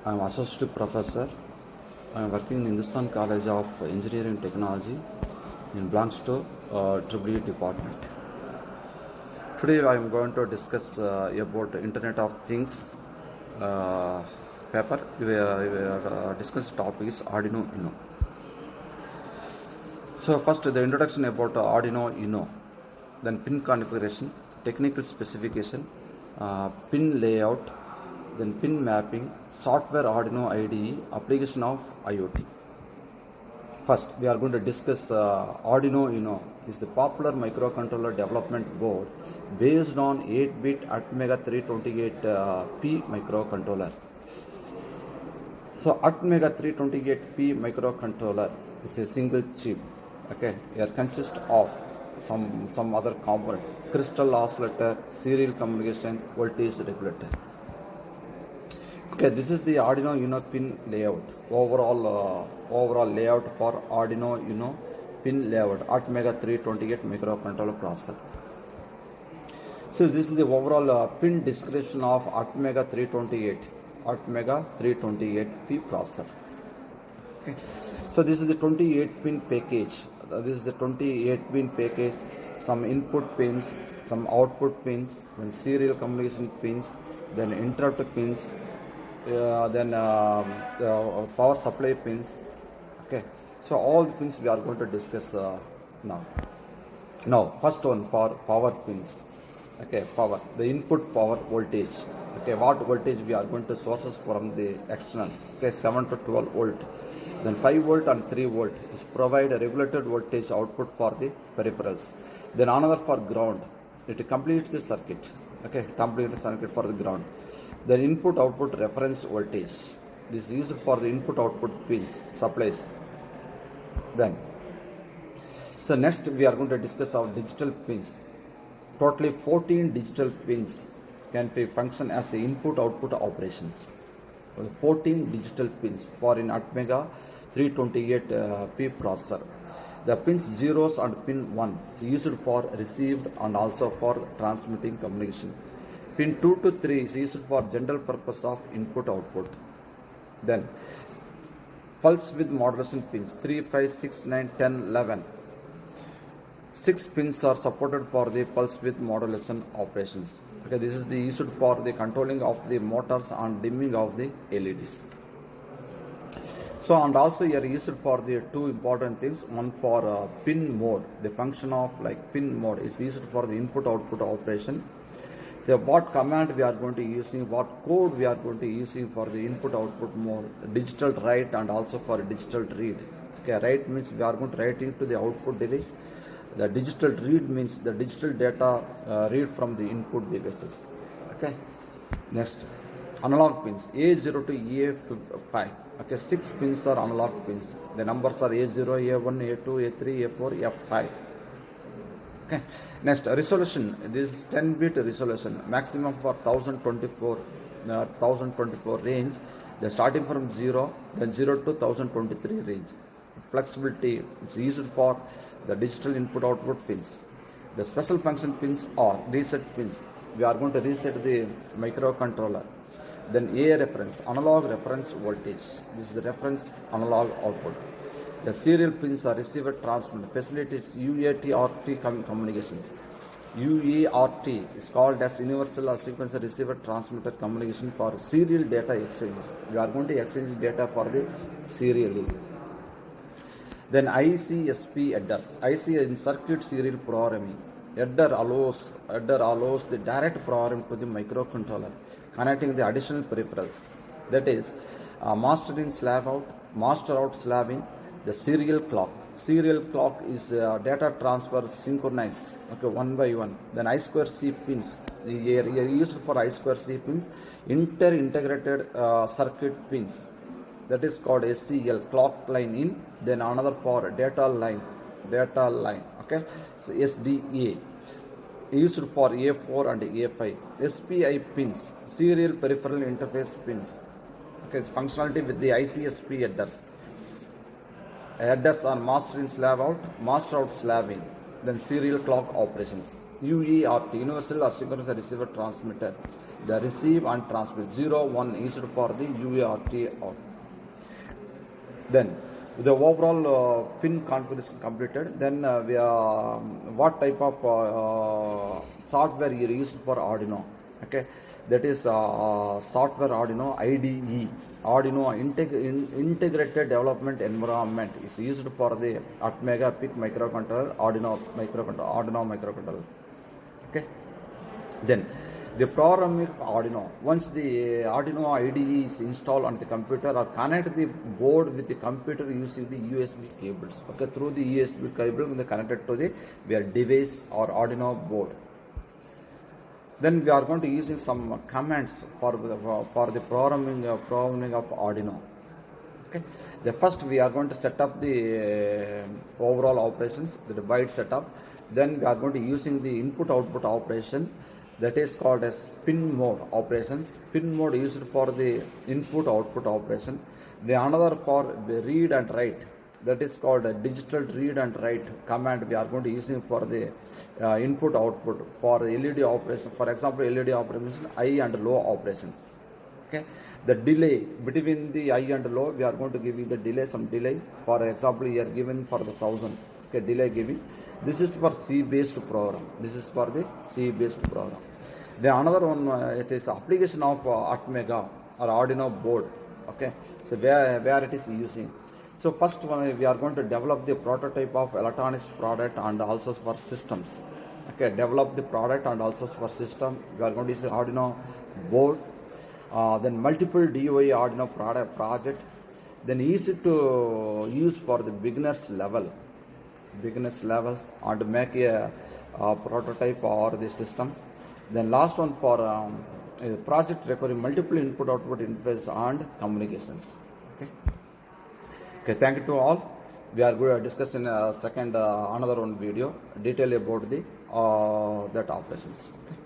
I am Associate Professor. I am working in Hindustan College of Engineering Technology in Blankstone, EEE department. Today I am going to discuss about Internet of Things paper. We are discuss topic is Arduino Uno. So first the introduction about Arduino Uno, then pin configuration, technical specification, pin layout, then pin mapping, software Arduino IDE, application of IoT. First, we are going to discuss Arduino Uno is the popular microcontroller development board based on 8-bit Atmega 328P microcontroller. So Atmega 328P microcontroller is a single chip. Okay, it consists of some other component: crystal oscillator, serial communication, voltage regulator. Okay, this is the Arduino Uno pin layout. Overall layout for Arduino Uno pin layout Atmega 328 microcontroller processor. So this is the overall pin description of Atmega 328P processor. Okay. So this is the 28 pin package. This is the 28 pin package. Some input pins, some output pins, then serial communication pins, then interrupt pins. Then power supply pins. Okay, so all the pins we are going to discuss now. First one for power pins. Okay, power, the input power voltage. Okay, what voltage we are going to sources from the external. Okay, 7 to 12 volt. Then 5 volt and 3 volt is provide a regulated voltage output for the peripherals. Then another for ground. It completes the circuit. Okay, complete the circuit for the ground. Then input output reference voltage. This is used for the input output pins, supplies. Then, so next we are going to discuss our digital pins. Totally 14 digital pins can be function as a input output operations. So 14 digital pins for in Atmega 328P processor. The pins zeros and pin 1 is used for received and also for transmitting communication. Pin 2 to 3 is used for general purpose of input output. Then pulse width modulation pins 3, 5, 6, 9, 10, 11. 6 pins are supported for the pulse width modulation operations. Okay, this is the used for the controlling of the motors and dimming of the LEDs. So and also here used for the two important things. One for pin mode. The function of like pin mode is used for the input output operation. So what command we are going to using, what code we are going to using for the input output mode, digital write and also for digital read. Okay, write means we are going to write into the output device. The digital read means the digital data read from the input devices. Okay. Next, analog pins A0 to A5. Okay, 6 pins are analog pins. The numbers are A0, A1, A2, A3, A4, A5. Okay. Next, resolution. This is 10-bit resolution, maximum for 1024 range. Then starting from 0, then 0 to 1023 range. Flexibility is used for the digital input output pins. The special function pins are reset pins. We are going to reset the microcontroller. Then A reference, analog reference voltage. This is the reference analog output. The serial pins are receiver transmitter. Facilities UART communications. UART is called as universal or sequential receiver transmitter communication for serial data exchange. We are going to exchange data for the serially. Then ICSP headers. IC in circuit serial programming. Header allows the direct program to the microcontroller, connecting the additional peripherals. That is, master in slave out, master out slave in. The serial clock. Serial clock is data transfer synchronized. Okay, one by one. Then I2C pins. Here used for I2C pins. Integrated circuit pins. That is called SCL, clock line in. Then another for data line. Okay, so SDA used for A4 and A5. SPI pins, serial peripheral interface pins. Okay, functionality with the ICSP headers. Headers are master in slave out, master out slave in. Then serial clock operations. UART, Universal Asynchronous Receiver Transmitter. The receive and transmit 0, 1 is for the UART out. Then the overall pin configuration completed. Then what type of software you used for Arduino? Okay, that is software Arduino IDE. Arduino Integrated Development Environment is used for the Atmega PIC microcontroller, Arduino microcontroller. Okay. Then the programming of Arduino. Once the Arduino IDE is installed on the computer, or connect the board with the computer using the USB cables. Okay, through the USB cable, they connected to the device or Arduino board. Then we are going to using some commands for the programming of Arduino. Okay. The first we are going to set up the overall operations, the byte setup. Then we are going to using the input-output operation, that is called as pin mode operations. Pin mode used for the input-output operation. The another for the read and write, that is called a digital read and write command. We are going to using for the input-output for the LED operation. For example, LED operation, high and low operations. Okay, the delay between the high and low, we are going to give you the delay, some delay. For example, you are given for the 1000. Okay, delay giving. This is for C-based program. This is for the C-based program. The another one, it is application of Atmega or Arduino board. Okay, so where it is using. So first one, we are going to develop the prototype of electronics product and also for systems. Okay, develop the product and also for system. We are going to use the Arduino board. Then multiple DOI Arduino product project. Then easy to use for the beginners levels, and make a prototype or the system. Then last one for project requiring multiple input-output interface and communications. Okay, thank you to all. We are going to discuss in a second another one video detail about the that operations. Okay.